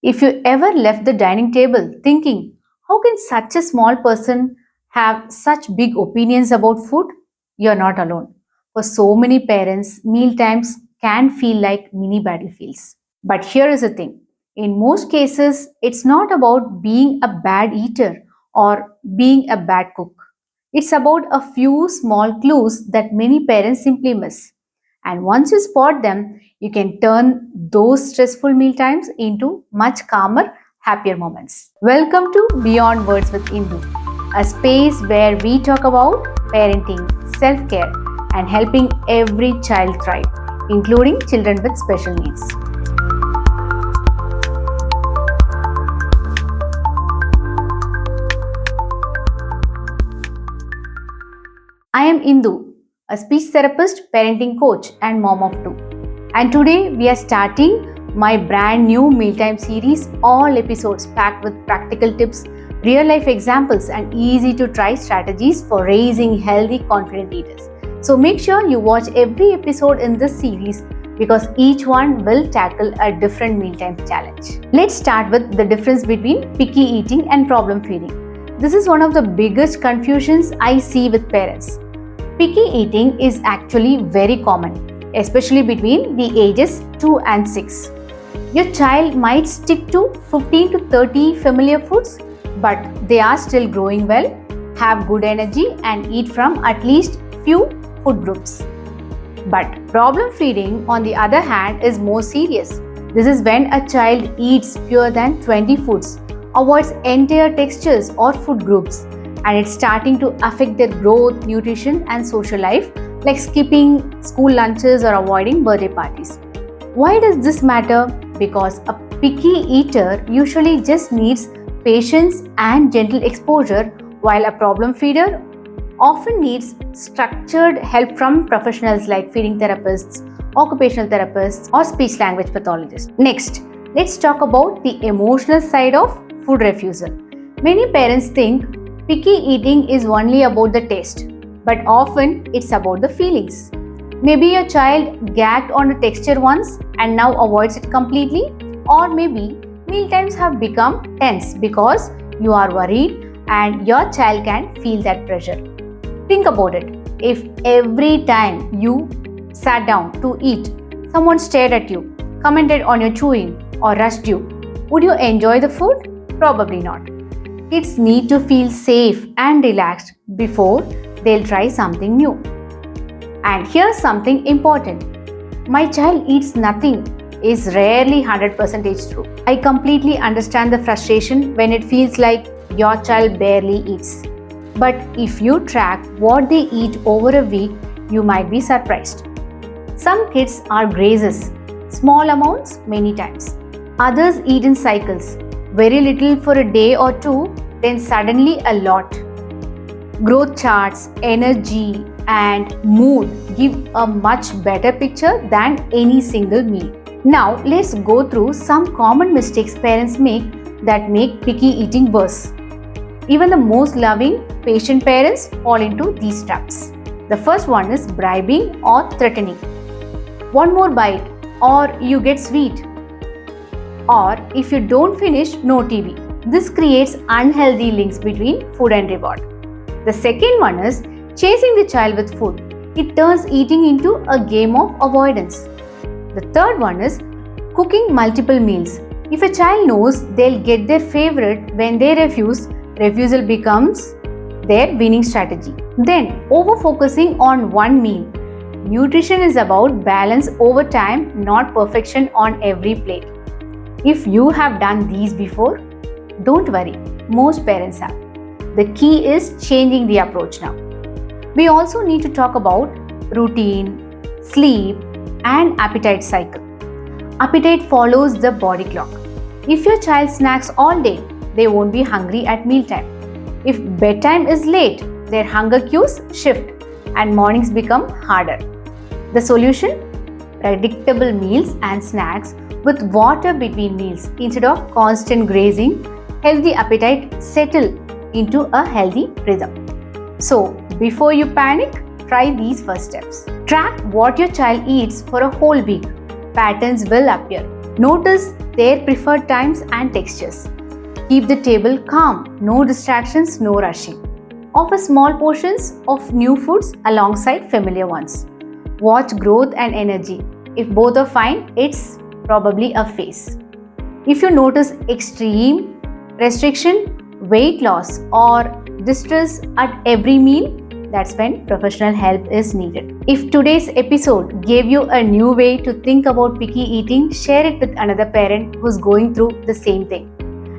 If you ever left the dining table thinking, how can such a small person have such big opinions about food? You're not alone. For so many parents, meal times can feel like mini battlefields. But here is the thing, in most cases, it's not about being a bad eater or being a bad cook. It's about a few small clues that many parents simply miss. And once you spot them, you can turn those stressful meal times into much calmer, happier moments. Welcome to Beyond Words with Indu, a space where we talk about parenting, self care, and helping every child thrive, including children with special needs. I am Indu, a speech therapist, parenting coach, and mom of two. And today we are starting my brand new Mealtime series, all episodes packed with practical tips, real life examples, and easy to try strategies for raising healthy, confident eaters. So make sure you watch every episode in this series because each one will tackle a different mealtime challenge. Let's start with the difference between picky eating and problem feeding. This is one of the biggest confusions I see with parents. Picky eating is actually very common, especially between the ages 2 and 6. Your child might stick to 15 to 30 familiar foods, but they are still growing well, have good energy, and eat from at least few food groups. But problem feeding, on the other hand, is more serious. This is when a child eats fewer than 20 foods, avoids entire textures or food groups, and it's starting to affect their growth, nutrition, and social life, like skipping school lunches or avoiding birthday parties. Why does this matter? Because a picky eater usually just needs patience and gentle exposure, while a problem feeder often needs structured help from professionals like feeding therapists, occupational therapists, or speech language pathologists. Next, let's talk about the emotional side of food refusal. Many parents think picky eating is only about the taste, but often it's about the feelings. Maybe your child gagged on a texture once and now avoids it completely, or maybe meal times have become tense because you are worried and your child can feel that pressure. Think about it. If every time you sat down to eat, someone stared at you, commented on your chewing, or rushed you, would you enjoy the food? Probably not. Kids need to feel safe and relaxed before they'll try something new. And here's something important. My child eats nothing is rarely 100% true. I completely understand the frustration when it feels like your child barely eats. But if you track what they eat over a week, you might be surprised. Some kids are grazes, small amounts many times. Others eat in cycles, very little for a day or two, then suddenly a lot. Growth charts, energy, and mood give a much better picture than any single meal. Now, let's go through some common mistakes parents make that make picky eating worse. Even the most loving, patient parents fall into these traps. The first one is bribing or threatening. One more bite, or you get sweet. Or if you don't finish, no TV. This creates unhealthy links between food and reward. The second one is chasing the child with food. It turns eating into a game of avoidance. The third one is cooking multiple meals. If a child knows they'll get their favorite when they refuse, refusal becomes their winning strategy. Then, over-focusing on one meal. Nutrition is about balance over time, not perfection on every plate. If you have done these before, don't worry, most parents have. The key is changing the approach now. We also need to talk about routine, sleep, and appetite cycle. Appetite follows the body clock. If your child snacks all day, they won't be hungry at mealtime. If bedtime is late, their hunger cues shift and mornings become harder. The solution? Predictable meals and snacks with water between meals instead of constant grazing. Help the appetite settle into a healthy rhythm. So, before you panic, try these first steps. Track what your child eats for a whole week. Patterns will appear. Notice their preferred times and textures. Keep the table calm, no distractions, no rushing. Offer small portions of new foods alongside familiar ones. Watch growth and energy. If both are fine, it's probably a phase. If you notice extreme restriction, weight loss, or distress at every meal, that's when professional help is needed. If today's episode gave you a new way to think about picky eating, share it with another parent who's going through the same thing.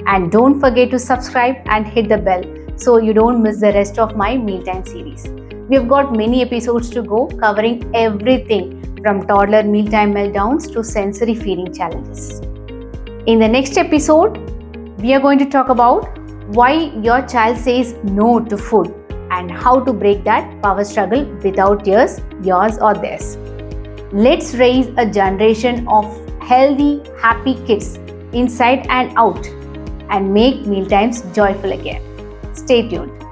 And don't forget to subscribe and hit the bell so you don't miss the rest of my Mealtime series. We've got many episodes to go covering everything from toddler mealtime meltdowns to sensory feeding challenges. In the next episode, we are going to talk about why your child says no to food and how to break that power struggle without yours or theirs. Let's raise a generation of healthy, happy kids inside and out and make mealtimes joyful again. Stay tuned.